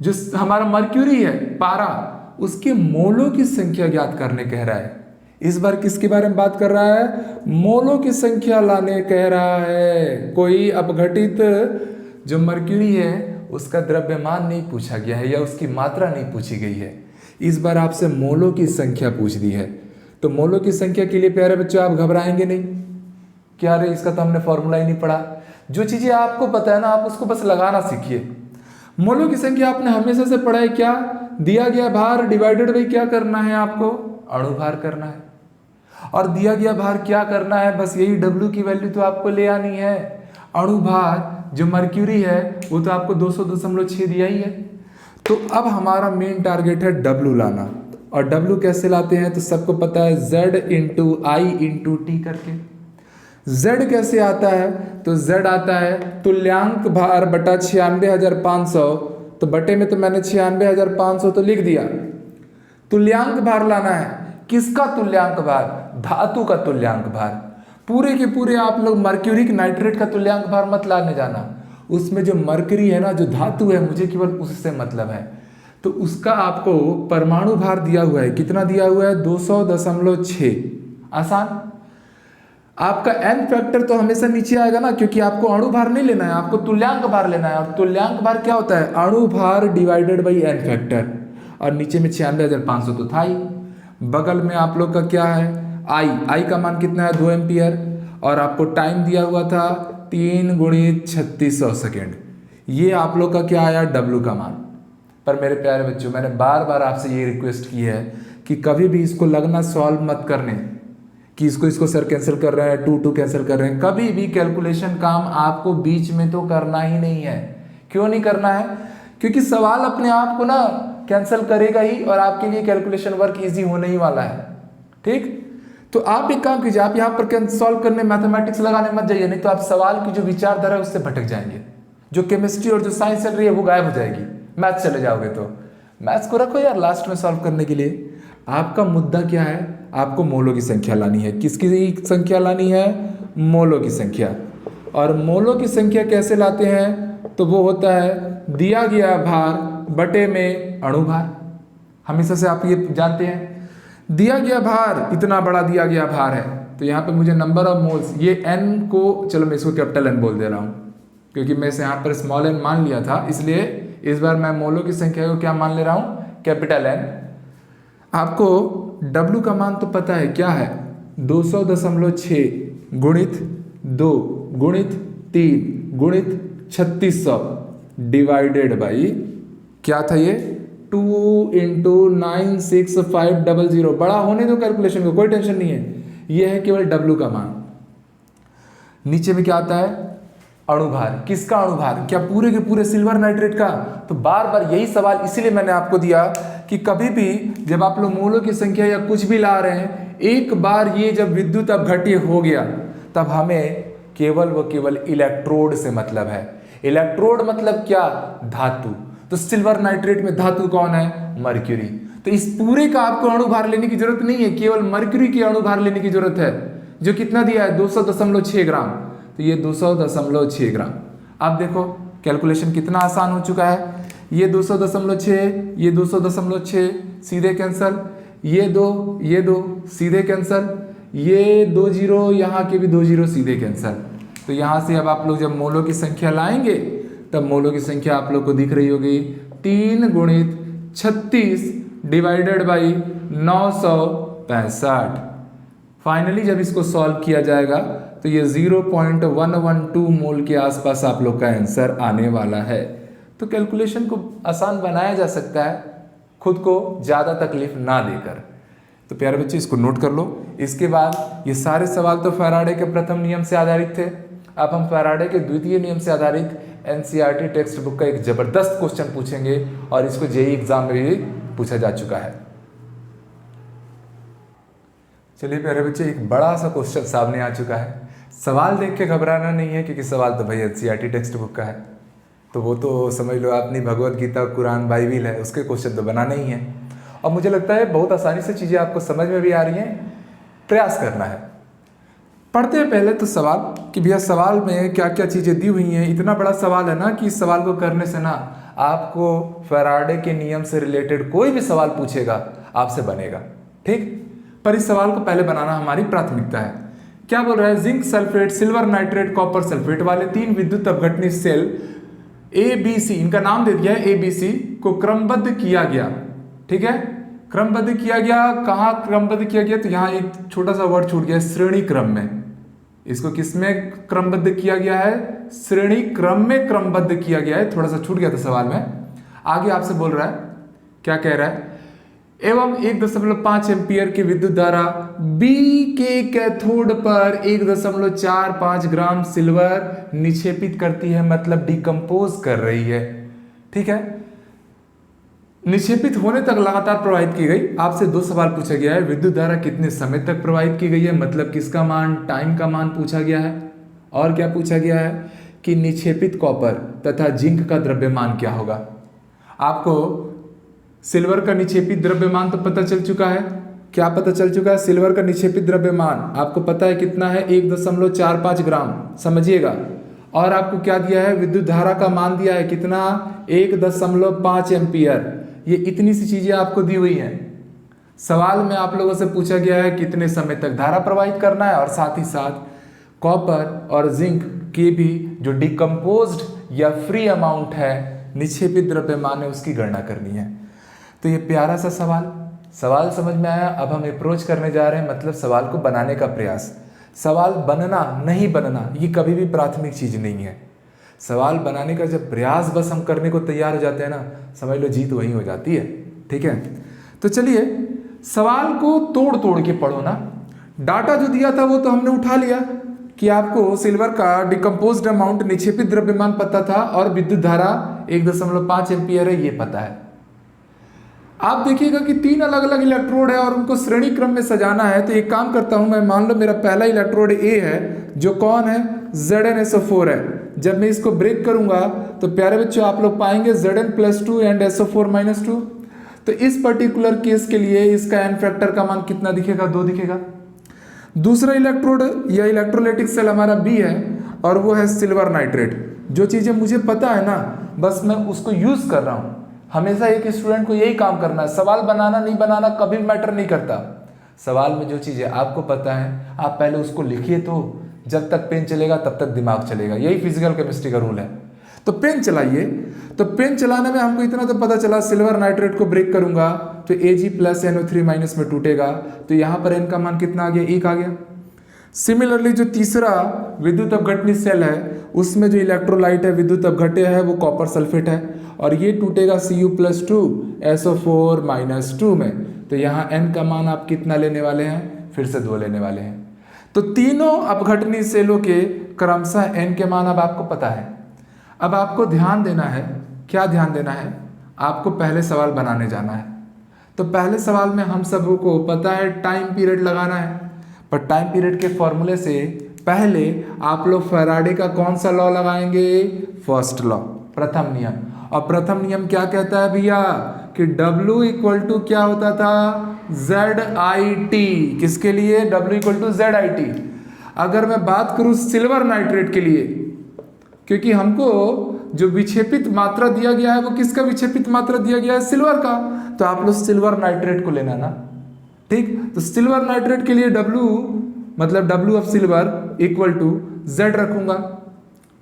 जो हमारा मर्क्यूरी है, पारा, उसके मोलों की संख्या ज्ञात करने कह रहा है। इस बार किसके बारे में बात कर रहा है, मोलों की संख्या लाने कह रहा है। कोई अपघटित जो मर्क्यूरी है उसका द्रव्यमान नहीं पूछा गया है या उसकी मात्रा नहीं पूछी गई है। इस बार आपसे मोलों की संख्या पूछ दी है। तो मोलों की संख्या के लिए प्यारे बच्चों आप घबराएंगे नहीं, क्या रे इसका तो हमने फॉर्मूला ही नहीं पढ़ा। जो चीजें आपको पता है ना, आप उसको बस लगाना सीखिए। मोलों की संख्या आपने हमेशा से पढ़ा है, क्या दिया गया भार डिवाइडेड बाई क्या करना है, आपको अणुभार करना है। और दिया गया भार क्या करना है, बस यही W की वैल्यू तो आपको ले आनी है। अणुभार जो मर्क्यूरी है वो तो आपको 200.6 दिया ही है। तो अब हमारा मेन टारगेट है W लाना। और W कैसे लाते हैं तो सबको पता है, Z × I × T करके। Z कैसे आता है तो Z आता है तुल्यांक भार बटा 96,500। तो बटे में तो मैंने 96,500 तो लिख दिया। तुल्यांक भार लाना है, किसका तुल्यांक भार, धातु का तुल्यांक भार। पूरे के पूरे आप लोग मर्क्यूरिक नाइट्रेट का तुल्यांक भार मत लाने जाना, उसमें जो मर्क्यूरी है ना, जो धातु है, मुझे केवल उससे मतलब है। तो उसका आपको परमाणु भार दिया हुआ है, कितना दिया हुआ है, 200.6। आसान। आपका n फैक्टर तो हमेशा नीचे आएगा ना, क्योंकि आपको अणु भार नहीं लेना है, आपको तुल्यांक भार लेना है। और तुल्यांक भार क्या होता है, अणु भार डिवाइडेड बाई n फैक्टर। और नीचे में 96,500 तो था ही। बगल में आप लोग का क्या है, I का मान कितना है, 2 एम्पियर। और आपको टाइम दिया हुआ था 3 × 3600 सेकेंड। ये आप लोग का क्या आया, W का मान। पर मेरे प्यारे बच्चों, मैंने बार बार आपसे ये रिक्वेस्ट की है कि कभी भी इसको लगना सॉल्व मत करने कि इसको सर कैंसिल कर रहे हैं, 2 कैंसिल कर रहे हैं। कभी भी कैलकुलेशन काम आपको बीच में तो करना ही नहीं है। क्यों नहीं करना है, क्योंकि सवाल अपने आप को ना कैंसिल करेगा ही और आपके लिए कैलकुलेशन वर्क इजी होने ही वाला है। ठीक, तो आप एक काम कीजिए, आप यहाँ पर सॉल्व करने मैथमेटिक्स लगाने मत जाइए, नहीं तो आप सवाल की जो विचारधारा है उससे भटक जाएंगे। जो केमिस्ट्री और जो साइंस चल रही है वो गायब हो जाएगी, मैथ्स चले जाओगे। तो मैथ्स को रखो यार लास्ट में सॉल्व करने के लिए। आपका मुद्दा क्या है, आपको मोलों की संख्या लानी है। किसकी संख्या लानी है, मोलों की संख्या। और मोलों की संख्या कैसे लाते हैं, तो वो होता है दिया गया भार बटे में अणुभार। हमेशा से आप ये जानते हैं, दिया गया भार इतना बड़ा दिया गया भार है, तो यहाँ पे मुझे नंबर ऑफ मोल्स, ये n को, चलो मैं इसको कैपिटल N बोल दे रहा हूँ क्योंकि मैं इसे यहाँ पर स्मॉल n मान लिया था, इसलिए इस बार मैं मोलों की संख्या को क्या मान ले रहा हूँ, कैपिटल N। आपको W का मान तो पता है क्या है, 200.6 गुणित 2 गुणित 3 गुणित 3600 डिवाइडेड बाई क्या था ये, 2 × 96500। बड़ा होने दो कैलकुलेशन को, कोई टेंशन नहीं है, ये है केवल W का मान। नीचे में क्या आता है, अणुभार। किसका अणुभार, क्या पूरे के पूरे सिल्वर नाइट्रेट का। तो बार बार यही सवाल इसीलिए मैंने आपको दिया कि कभी भी जब आप लोग मोलों की संख्या या कुछ भी ला रहे हैं, एक बार ये जब विद्युत अपघट्य हो गया तब हमें केवल व केवल इलेक्ट्रोड से मतलब है। इलेक्ट्रोड मतलब क्या, धातु। तो सिल्वर नाइट्रेट में धातु कौन है, मर्क्यूरी। तो इस पूरे का आपको अणुभार लेने की जरूरत नहीं है, केवल मर्क्यूरी की अणुभार लेने की जरूरत है, जो कितना दिया है, 200.6 ग्राम। तो ये 200.6 ग्राम। अब देखो कैलकुलेशन कितना आसान हो चुका है। ये 200.6, ये 200.6 सीधे कैंसल, ये दो सीधे कैंसल, ये 2 जीरो, यहाँ के भी 2 जीरो सीधे कैंसल। तो यहाँ से अब आप लोग जब मोलों की संख्या लाएंगे तब मोलों की संख्या आप लोग को दिख रही होगी 3 × 36 डिवाइडेड बाई 965। फाइनली जब इसको सॉल्व किया जाएगा तो ये 0.112 मोल के आसपास आप लोग का आंसर आने वाला है। तो कैलकुलेशन को आसान बनाया जा सकता है खुद को ज़्यादा तकलीफ ना देकर। तो प्यारे बच्चे इसको नोट कर लो। इसके बाद ये सारे सवाल तो फैराडे के प्रथम नियम से आधारित थे। अब हम फैराडे के द्वितीय नियम से आधारित एनसीईआरटी टेक्स्ट बुक का एक जबरदस्त क्वेश्चन पूछेंगे और इसको जेईई एग्जाम में भी पूछा जा चुका है। चलिए प्यारे बच्चे, एक बड़ा सा क्वेश्चन सामने आ चुका है। सवाल देख के घबराना नहीं है, क्योंकि सवाल तो भाई एनसीईआरटी टेक्स्ट बुक का है, तो वो तो समझ लो अपनी भगवत गीता, कुरान, बाइबिल है, उसके क्वेश्चन तो बनाना ही है। और मुझे लगता है बहुत आसानी से चीज़ें आपको समझ में भी आ रही हैं, प्रयास करना है। पढ़ते हैं पहले तो सवाल कि भैया सवाल में क्या क्या चीज़ें दी हुई हैं। इतना बड़ा सवाल है ना कि इस सवाल को करने से ना आपको फैराडे के नियम से रिलेटेड कोई भी सवाल पूछेगा आपसे बनेगा, ठीक। पर इस सवाल को पहले बनाना हमारी प्राथमिकता है। क्या बोल रहा है, zinc sulphate, silver nitrate, copper sulphate वाले 3 विद्युत अपघटनी सेल ABC, इनका नाम दे दिया है ABC, को क्रमबद्ध किया गया, ठीक है। क्रमबद्ध किया गया, कहाँ क्रमबद्ध किया गया, तो यहाँ एक छोटा सा वर्ड छूट गया, श्रेणी क्रम में। इसको किसमें क्रमबद्ध किया गया है, श्रेणी क्रम में क्रमबद्ध किया गया है, थोड़ा सा छूट गया था सवाल में। आगे आपसे बोल रहा है, क्या कह रहा है, एवं 1.5 एम्पियर की विद्युत धारा B के कैथोड पर 1.45 ग्राम सिल्वर निक्षेपित करती है, मतलब डिकम्पोज कर रही है, ठीक है। निक्षेपित होने तक लगातार प्रवाहित की गई। आपसे 2 सवाल पूछा गया है, विद्युत धारा कितने समय तक प्रवाहित की गई है, मतलब किसका मान, टाइम का मान पूछा गया है। और क्या पूछा गया है कि निक्षेपित कॉपर तथा जिंक का द्रव्यमान क्या होगा। आपको सिल्वर का निक्षेपित द्रव्यमान तो पता चल चुका है। क्या पता चल चुका है, सिल्वर का निक्षेपित द्रव्यमान आपको पता है कितना है, 1.45 ग्राम, समझिएगा। और आपको क्या दिया है, विद्युत धारा का मान दिया है कितना, 1.5 एम्पियर। ये इतनी सी चीजें आपको दी हुई हैं। सवाल में आप लोगों से पूछा गया है कितने समय तक धारा प्रवाहित करना है, और साथ ही साथ कॉपर और जिंक की भी जो डिकम्पोज्ड या फ्री अमाउंट है, निक्षेपित द्रव्यमान है, उसकी गणना करनी है। तो ये प्यारा सा सवाल समझ में आया। अब हम अप्रोच करने जा रहे हैं, मतलब सवाल को बनाने का प्रयास। सवाल बनना नहीं बनना ये कभी भी प्राथमिक चीज नहीं है। सवाल बनाने का जब प्रयास बस हम करने को तैयार हो जाते हैं ना, समझ लो जीत वहीं हो जाती है, ठीक है। तो चलिए सवाल को तोड़ तोड़ के पढ़ो ना। डाटा जो दिया था वो तो हमने उठा लिया कि आपको सिल्वर का डिकम्पोज्ड अमाउंट, निक्षेपित द्रव्यमान पता था, और विद्युत धारा 1.5 एम्पियर है, ये पता है। आप देखिएगा कि 3 अलग अलग इलेक्ट्रोड है और उनको श्रेणी क्रम में सजाना है। तो एक काम करता हूं मैं, मान लो मेरा पहला इलेक्ट्रोड A है, जो कौन है, ZnSO4 है। जब मैं इसको ब्रेक करूंगा तो प्यारे बच्चों आप लोग पाएंगे Zn+2 एंड SO4-2। तो इस पर्टिकुलर केस के लिए इसका एन फैक्टर का मान कितना दिखेगा, 2 दिखेगा। दूसरा इलेक्ट्रोड या इलेक्ट्रोलाइटिक सेल हमारा B है, और वो है सिल्वर नाइट्रेट। जो चीजें मुझे पता है ना, बस मैं उसको यूज कर रहा हूं। हमेशा एक स्टूडेंट को यही काम करना है, सवाल बनाना नहीं बनाना कभी मैटर नहीं करता। सवाल में जो चीजें आपको पता है आप पहले उसको लिखिए, तो जब तक पेन चलेगा तब तक दिमाग चलेगा। यही फिजिकल केमिस्ट्री का रूल है। तो पेन चलाइए। तो पेन चलाने में हमको इतना तो पता चला, सिल्वर नाइट्रेट को ब्रेक करूंगा तो Ag+NO3- में टूटेगा, तो यहां पर n का मान कितना आ गया, 1 आ गया। सिमिलरली जो तीसरा विद्युत अपघटनी सेल है, उसमें जो इलेक्ट्रोलाइट है, विद्युत अपघट्य है, वो कॉपर सल्फेट है, और ये टूटेगा Cu+2 SO4-2 में। तो यहाँ n का मान आप कितना लेने वाले हैं, फिर से 2 लेने वाले हैं। तो तीनों अपघटनी सेलों के क्रमशः n के मान अब आपको पता है। अब आपको ध्यान देना है, क्या ध्यान देना है, आपको पहले सवाल बनाने जाना है। तो पहले सवाल में हम सबों को पता है टाइम पीरियड लगाना है, पर टाइम पीरियड के फॉर्मूले से पहले आप लोग फैराडे का कौन सा लॉ लगाएंगे, फर्स्ट लॉ, प्रथम नियम। और प्रथम नियम क्या कहता है भैया कि W इक्वल टू क्या होता था, ZIT। किसके लिए, W इक्वल टू ZIT। अगर मैं बात करूं सिल्वर नाइट्रेट के लिए, क्योंकि हमको जो विक्षेपित मात्रा दिया गया है वो किसका विक्षेपित मात्रा दिया गया है, सिल्वर का, तो आप लोग सिल्वर नाइट्रेट को लेना ना, ठीक। तो सिल्वर नाइट्रेट के लिए W मतलब W of silver equal to Z रखूंगा।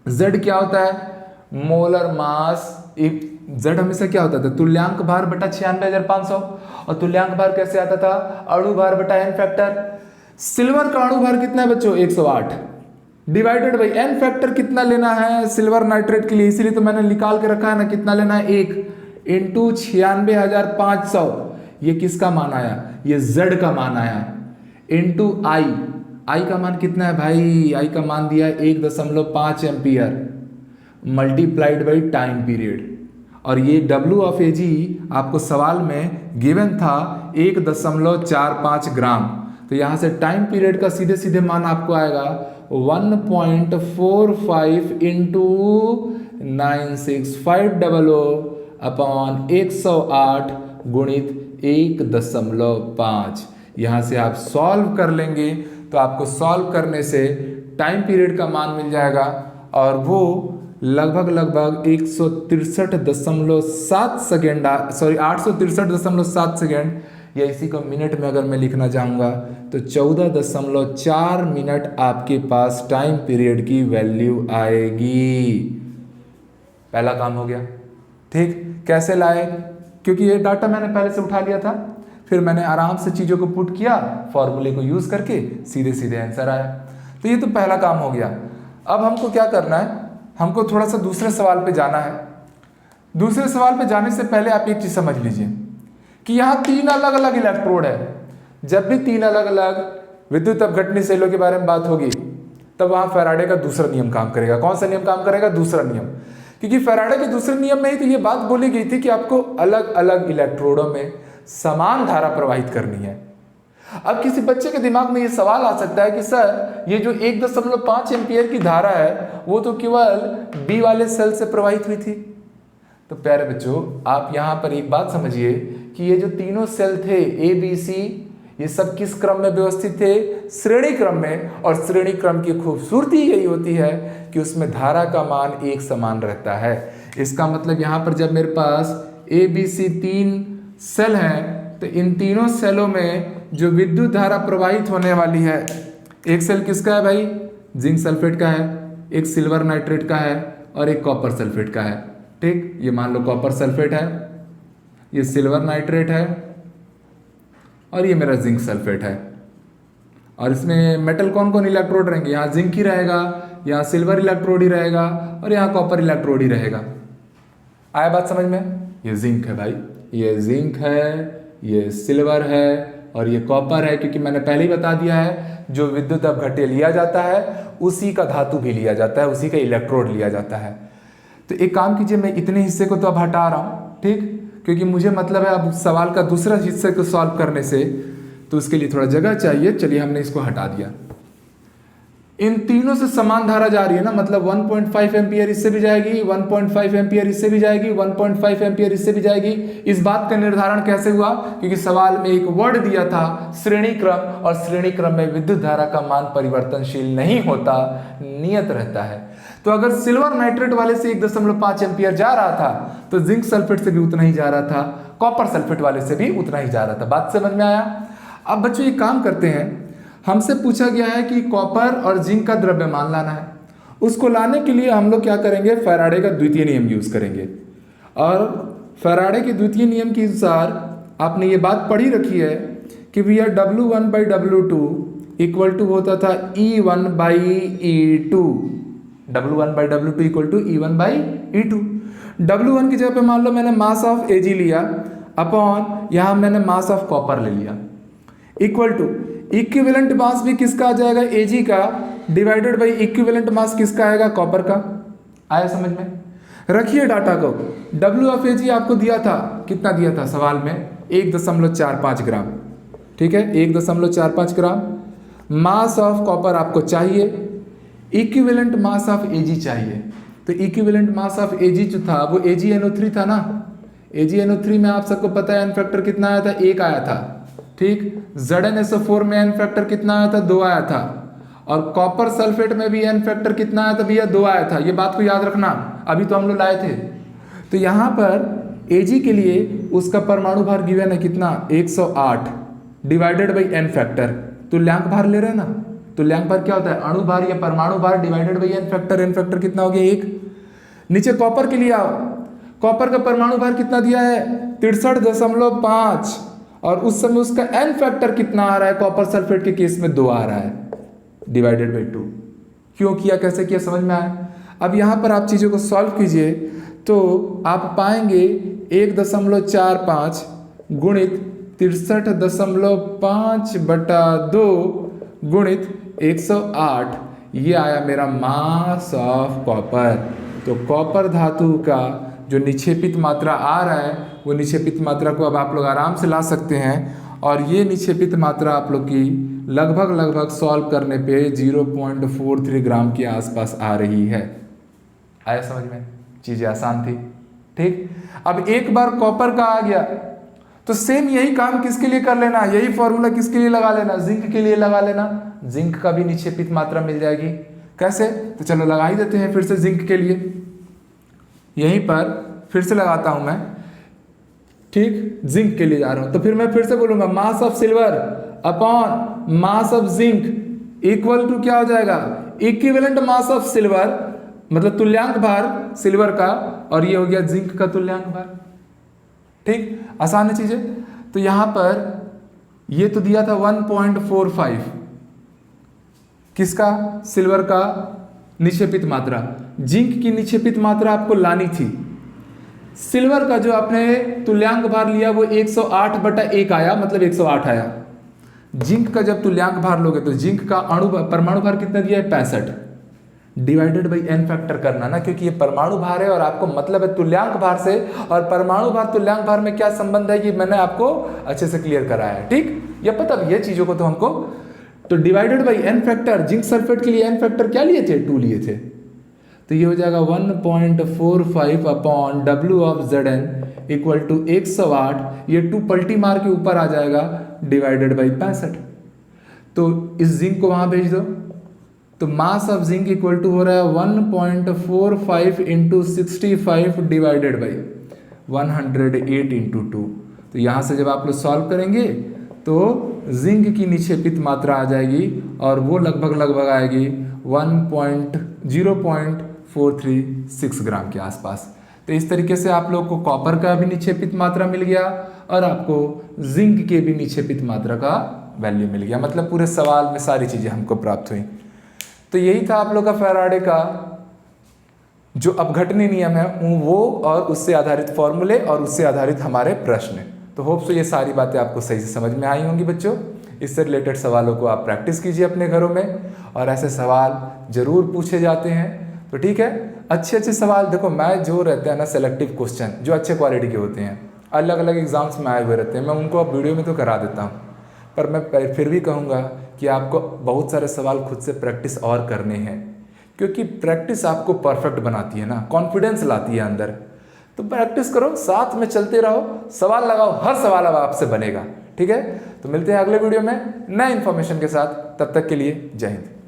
Z क्या होता है, मोलर मास। Z हमेशा क्या होता था, तुल्यांक भार बटा 96,500, और तुल्यांक भार कैसे आता था, अणु भार बटा n फैक्टर। सिल्वर का अणु भार कितना है बच्चों, 108 डिवाइडेड बाई n फैक्टर कितना लेना है सिल्वर नाइट्रेट के लिए, इसीलिए तो मैंने निकाल के रखा है ना, कितना लेना है, 1 × 96,500। ये किसका मान आया, ये Z का मान आया, इनटू I का मान कितना है भाई, I का मान दिया है 1.5 ampere multiplied by time period. और ये W ऑफ AG आपको सवाल में गिवन था 1.45 ग्राम, तो यहाँ से टाइम पीरियड का सीधे सीधे मान आपको आएगा 1.45 इंटू 96500 अपॉन 108 गुणित 1.5। यहाँ से आप सॉल्व कर लेंगे तो आपको सॉल्व करने से टाइम पीरियड का मान मिल जाएगा और वो लगभग 163.7 सेकेंड, सॉरी 863.7 सेकेंड, या इसी को मिनट में अगर मैं लिखना चाहूँगा तो 14.4 मिनट आपके पास टाइम पीरियड की वैल्यू आएगी। पहला काम हो गया। ठीक, कैसे लाए, क्योंकि ये डाटा मैंने पहले से उठा लिया था, फिर मैंने आराम से चीज़ों को पुट किया, फॉर्मूले को यूज़ करके सीधे सीधे आंसर आया। तो ये तो पहला काम हो गया। अब हमको क्या करना है, हमको थोड़ा सा दूसरे सवाल पे जाना है। दूसरे सवाल पे जाने से पहले आप एक चीज़ समझ लीजिए कि यहाँ 3 अलग अलग इलेक्ट्रोड है। जब भी 3 अलग अलग विद्युत अपघटनी सेलों के बारे में बात होगी तब वहाँ फैराडे का दूसरा नियम काम करेगा। कौन सा नियम काम करेगा, दूसरा नियम, क्योंकि फैराडे के दूसरे नियम में ही तो ये बात बोली गई थी कि आपको अलग अलग इलेक्ट्रोडों में समान धारा प्रवाहित करनी है। अब किसी बच्चे के दिमाग में ये सवाल आ सकता है कि सर ये जो 1.5 एम्पियर की धारा है वो तो केवल बी वाले सेल से प्रवाहित हुई थी। तो प्यारे बच्चों, आप यहाँ पर एक बात समझिए कि ये जो तीनों सेल थे ए बी सी, ये सब किस क्रम में व्यवस्थित थे, श्रेणी क्रम में। और श्रेणी क्रम की खूबसूरती यही होती है कि उसमें धारा का मान एक समान रहता है। इसका मतलब यहाँ पर जब मेरे पास ए बी सी 3 सेल हैं तो इन तीनों सेलों में जो विद्युत धारा प्रवाहित होने वाली है, एक सेल किसका है भाई, जिंक सल्फेट का है, एक सिल्वर नाइट्रेट का है और एक कॉपर सल्फेट का है। ठीक, ये मान लो कॉपर सल्फेट है, ये सिल्वर नाइट्रेट है और ये मेरा जिंक सल्फेट है। और इसमें मेटल कौन कौन इलेक्ट्रोड रहेंगे, यहाँ जिंक ही रहेगा, यहाँ सिल्वर इलेक्ट्रोड ही रहेगा और यहाँ कॉपर इलेक्ट्रोड ही रहेगा। आया बात समझ में, ये जिंक है भाई, ये जिंक है, ये सिल्वर है और ये कॉपर है, क्योंकि मैंने पहले ही बता दिया है जो विद्युत अपघट्य लिया जाता है उसी का धातु भी लिया जाता है, उसी का इलेक्ट्रोड लिया जाता है। तो एक काम कीजिए, मैं इतने हिस्से को तो अब हटा रहा हूँ, ठीक, क्योंकि मुझे मतलब है अब सवाल का दूसरा हिस्से को सॉल्व करने से, तो उसके लिए थोड़ा जगह चाहिए। चलिए हमने इसको हटा दिया। इन तीनों से समान धारा जा रही है ना, मतलब 1.5 एम्पियर इससे भी जाएगी, 1.5 एम्पियर इससे भी जाएगी, 1.5 एम्पियर इससे भी जाएगी। इस बात का निर्धारण कैसे हुआ, क्योंकि सवाल में एक वर्ड दिया था श्रेणी क्रम, और श्रेणी क्रम में विद्युत धारा का मान परिवर्तनशील नहीं होता, नियत रहता है। तो अगर सिल्वर नाइट्रेट वाले से 1.5 एम्पियर जा रहा था तो जिंक सल्फेट से भी उतना ही जा रहा था, कॉपर सल्फेट वाले से भी उतना ही जा रहा था। बात समझ में आया। अब बच्चों एक काम करते हैं, हमसे पूछा गया है कि कॉपर और जिंक का द्रव्यमान लाना है। उसको लाने के लिए हम लोग क्या करेंगे, फैराडे का द्वितीय नियम यूज करेंगे। और फैराडे के द्वितीय नियम के अनुसार आपने ये बात पढ़ी रखी है कि भैया W1/W2 इक्वल टू होता था E1/E2। W1/W2 equal to E1/E2। W1 की जगह पे मान लो मैंने मास ऑफ Ag लिया अपॉन यहाँ मैंने मास ऑफ कॉपर ले लिया, इक्वल टू इक्विवेलेंट मास भी किसका आ जाएगा, Ag का, डिवाइडेड बाई इक्विवेलेंट मास किसका आएगा, कॉपर का। आया समझ में। रखिए डाटा को, W ऑफ Ag आपको दिया था, कितना दिया था सवाल में, 1.45 ग्राम, ठीक है, 1.45 ग्राम। मास ऑफ कॉपर आपको चाहिए, इक्विवेलेंट मास ऑफ Ag चाहिए। तो इक्विवेलेंट मास ऑफ Ag जो था वो AgNO3 था ना। AgNO3 में आप सबको पता है एन फैक्टर कितना आया था, 1 आया था, ठीक। ZnSO4 में एन फैक्टर कितना आया था, 2 आया था। और कॉपर सल्फेट में भी एन फैक्टर कितना आया था भैया, 2 आया था। ये बात को याद रखना, अभी तो हम लोग लाए थे। तो यहाँ पर Ag के लिए उसका परमाणु भार गिवन है कितना, 108 डिवाइडेड बाई एन फैक्टर। तुल्यांक भार ले रहे हैं ना, तुल्यांक भार क्या होता है, अणु भार या परमाणु भार divided by n factor. N factor कितना हो गया, 1। नीचे कॉपर के लिए आओ, कॉपर का परमाणु भार कितना दिया है, 63.5, और उस समय उसका एन फैक्टर कितना आ रहा है, कॉपर सल्फेट के केस में 2 आ रहा है, डिवाइडेड बाई 2। क्यों किया, कैसे किया, समझ में आया। अब यहाँ पर आप चीज़ों को सॉल्व कीजिए तो आप पाएंगे 1.45 गुणित 63.5/2 गुणित 108, ये आया मेरा मास ऑफ कॉपर। तो कॉपर धातु का जो निक्षेपित मात्रा आ रहा है वो निक्षेपित मात्रा को अब आप लोग आराम से ला सकते हैं, और ये निक्षेपित मात्रा आप लोग की लगभग सॉल्व करने पे 0.43 ग्राम के आसपास आ रही है। आया समझ में? चीज़ें आसान थी। ठीक, अब एक बार कॉपर का आ गया तो सेम यही काम किसके लिए कर लेना, यही फॉर्मूला किसके लिए लगा लेना, जिंक के लिए लगा लेना। जिंक का भी निक्षेपित मात्रा मिल जाएगी। कैसे? तो चलो लगा ही देते हैं फिर से जिंक के लिए। यहीं पर फिर से लगाता हूं मैं। ठीक, जिंक के लिए जा रहा हूं तो फिर मैं फिर से बोलूंगा mass of silver upon mass of zinc equal to क्या हो जाएगा, इक्विवेलेंट मास ऑफ सिल्वर, मतलब तुल्यांक भार सिल्वर का, और ये हो गया जिंक का तुल्यांक भार। ठीक, आसान है चीजें। तो यहां पर ये तो दिया था 1.45 किसका, सिल्वर का निक्षेपित मात्रा। जिंक की निक्षेपित मात्रा आपको लानी थी। सिल्वर का जो आपने तुल्यांक भार लिया वो 108/1 आया, मतलब 108 आया। जिंक का जब तुल्यांक भार लोगे तो जिंक का परमाणु भार कितना दिया है, 65, डिवाइडेड बाई n फैक्टर करना ना, क्योंकि ये परमाणु भार है और आपको मतलब है तुल्यांक भार से, और परमाणु भार तुल्यांक भार में क्या संबंध है ये मैंने आपको अच्छे से क्लियर कराया है। ठीक, ये पता भी है चीजों को तो हमको। तो divided by n factor, zinc sulphate के लिए n फैक्टर क्या लिए थे, 2 लिए थे। तो ये हो जाएगा 1.45 upon W of Zn equal to 108, ये 2 पलटी मार के ऊपर आ जाएगा, डिवाइडेड बाई 65। तो इस जिंक को वहां भेज दो, तो mass of zinc equal to हो रहा है 1.45 इंटू 65 डिवाइडेड बाई 108 इंटू 2। तो यहाँ से जब आप लोग सॉल्व करेंगे तो जिंक की निक्षेपित मात्रा आ जाएगी, और वो लगभग आएगी 0.436 ग्राम के आसपास। तो इस तरीके से आप लोग को कॉपर का भी निक्षेपित मात्रा मिल गया, और आपको जिंक के भी निक्षेपित मात्रा का वैल्यू मिल गया। मतलब पूरे सवाल में सारी चीज़ें हमको प्राप्त हुई। तो यही था आप लोग का फैराडे का जो अपघटनी नियम है वो, और उससे आधारित फॉर्मूले, और उससे आधारित हमारे प्रश्न। तो होप सो ये सारी बातें आपको सही से समझ में आई होंगी बच्चों। इससे रिलेटेड सवालों को आप प्रैक्टिस कीजिए अपने घरों में, और ऐसे सवाल जरूर पूछे जाते हैं। तो ठीक है, अच्छे सवाल देखो, मैं जो रहते हैं ना सेलेक्टिव क्वेश्चन जो अच्छे क्वालिटी के होते हैं, अलग अलग एग्जाम्स में आए हुए रहते हैं, मैं उनको अब वीडियो में तो करा देता हूँ, पर मैं फिर भी कहूँगा कि आपको बहुत सारे सवाल खुद से प्रैक्टिस और करने हैं, क्योंकि प्रैक्टिस आपको परफेक्ट बनाती है ना, कॉन्फिडेंस लाती है अंदर। तो प्रैक्टिस करो, साथ में चलते रहो, सवाल लगाओ, हर सवाल अब आपसे बनेगा। ठीक है, तो मिलते हैं अगले वीडियो में नए इन्फॉर्मेशन के साथ। तब तक के लिए जय हिंद।